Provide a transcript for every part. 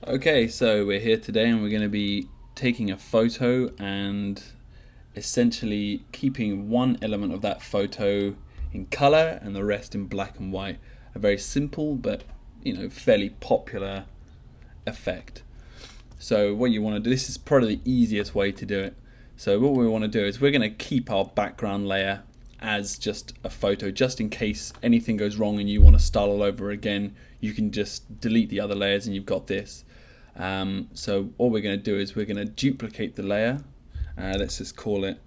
Okay, so we're here today and we're going to be taking a photo and essentially keeping one element of that photo in color and the rest in black and white. A very simple but fairly popular effect. So what you want to do, this is probably the easiest way to do it. So what we want to do is we're going to keep our background layer as just a photo, just in case anything goes wrong and you want to start all over again. You can just delete the other layers and you've got this. So all we're going to do is we're going to duplicate the layer. Let's just call it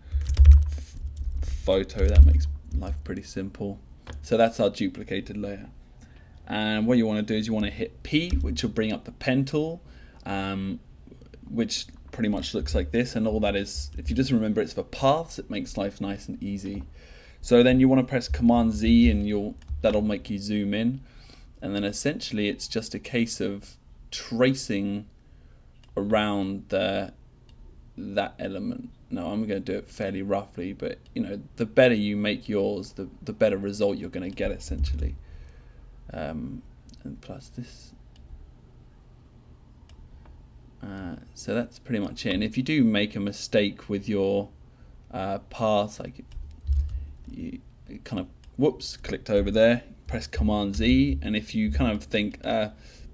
photo. That makes life pretty simple. So that's our duplicated layer. And what you want to do is you want to hit P, which will bring up the pen tool, which pretty much looks like this. And all that is, if you just remember, it's for paths. It makes life nice and easy. So then you want to press Command Z, and that'll make you zoom in. And then essentially, it's just a case of tracing around that element. Now I'm going to do it fairly roughly, but the better you make yours, the better result you're going to get essentially. And plus this. So that's pretty much it. And if you do make a mistake with your path, like you kind of clicked over there, press Command Z, and if you kind of think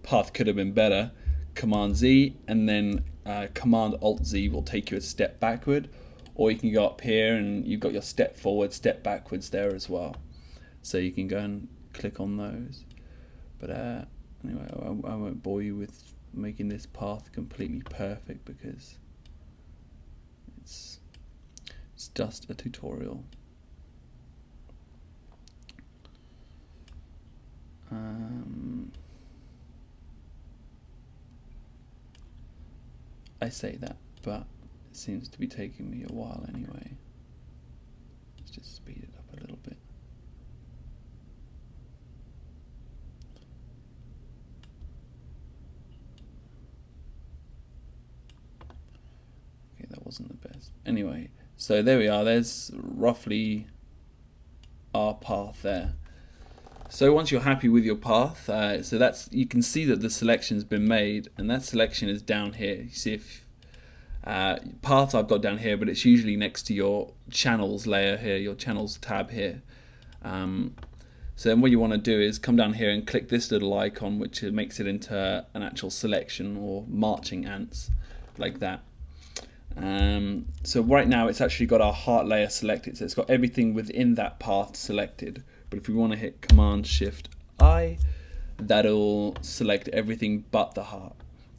path could have been better, Command Z, and then Command Alt Z will take you a step backward, or you can go up here and you've got your step forward, step backwards there as well. So you can go and click on those. But anyway, I won't bore you with making this path completely perfect because it's just a tutorial. I say that, but it seems to be taking me a while anyway. Let's just speed it up a little bit. Okay, that wasn't the best. Anyway, so there we are. There's roughly our path there. So once you're happy with your path, you can see that the selection's been made, and that selection is down here. You see if path I've got down here, but it's usually next to your channels layer here, your channels tab here. So then what you want to do is come down here and click this little icon, which makes it into an actual selection or marching ants, like that. So right now it's actually got our heart layer selected, so it's got everything within that path selected. But if we want to hit Command Shift I, that'll select everything but the heart.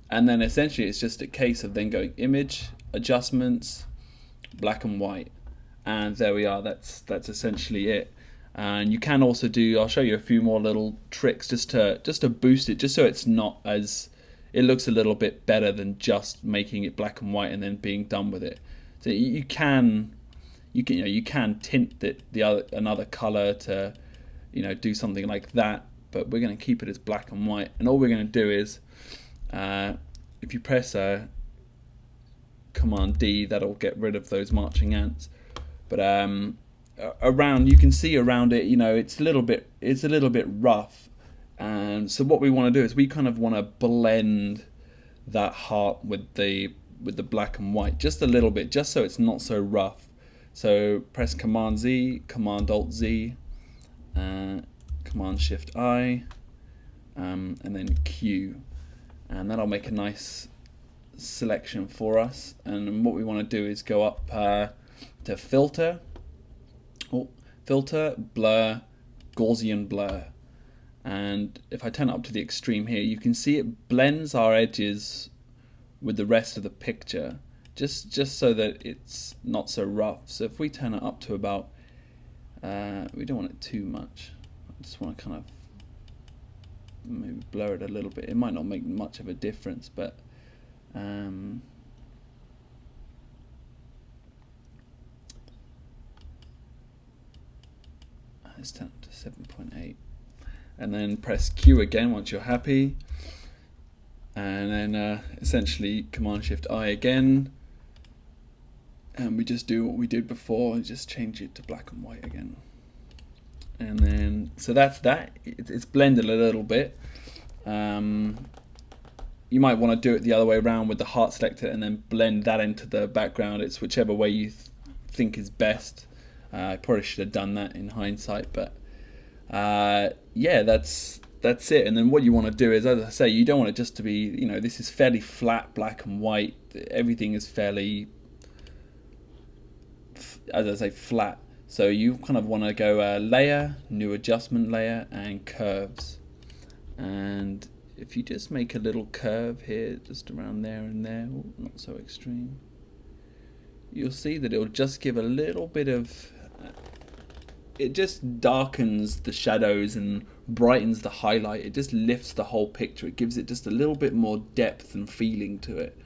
And then essentially it's just a case of then going Image, Adjustments, Black and White, and there we are. That's essentially it. And you can also do, I'll show you a few more little tricks just to boost it, just so it's not as, it looks a little bit better than just making it black and white and then being done with it. So you can tint another color to do something like that, but we're going to keep it as black and white. And all we're going to do is if you press Command D, that'll get rid of those marching ants. But around, you can see around it, it's a little bit rough. And so what we want to do is we kind of want to blend that heart with the black and white just a little bit, just so it's not so rough. So press Command Z, Command Alt Z, Command Shift I, and then Q, and that'll make a nice selection for us. And what we want to do is go up to Filter, Blur, Gaussian Blur. And if I turn it up to the extreme here, you can see it blends our edges with the rest of the picture, just so that it's not so rough. So if we turn it up to about, we don't want it too much. I just want to kind of maybe blur it a little bit. It might not make much of a difference, but let's turn it to 7.8. And then press Q again once you're happy, and then essentially Command Shift I again, and we just do what we did before, just change it to black and white again. And then so that's that. It's blended a little bit, you might want to do it the other way around with the heart selector and then blend that into the background. It's whichever way you think is best. I probably should have done that in hindsight, but yeah, that's it. And then what you want to do is, as I say, you don't want it just to be, this is fairly flat, black and white. Everything is fairly, as I say, flat. So you kind of want to go layer, new adjustment layer, and curves. And if you just make a little curve here, just around there and there, not so extreme, you'll see that it'll just give a little bit of, it just darkens the shadows and brightens the highlight. It just lifts the whole picture. It gives it just a little bit more depth and feeling to it.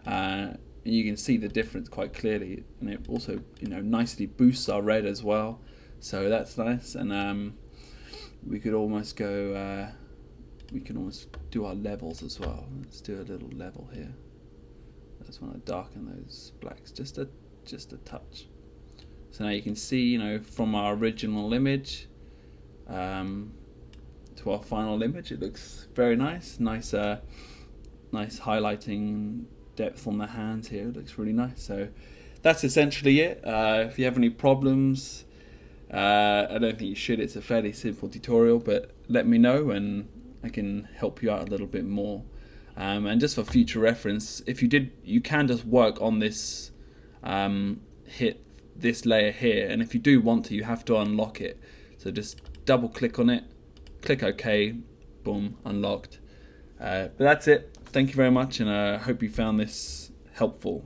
And you can see the difference quite clearly. And it also, nicely boosts our red as well. So that's nice. And we could almost go, we can almost do our levels as well. Let's do a little level here. I just want to darken those blacks just a touch. So now you can see, from our original image to our final image, it looks very nice. Nice highlighting depth on the hands here. It looks really nice. So that's essentially it. If you have any problems, I don't think you should. It's a fairly simple tutorial, but let me know and I can help you out a little bit more. And just for future reference, if you can just work on this, hit this layer here, and if you do want to, you have to unlock it. So just double click on it, click OK, boom, unlocked. But that's it. Thank you very much, and I hope you found this helpful.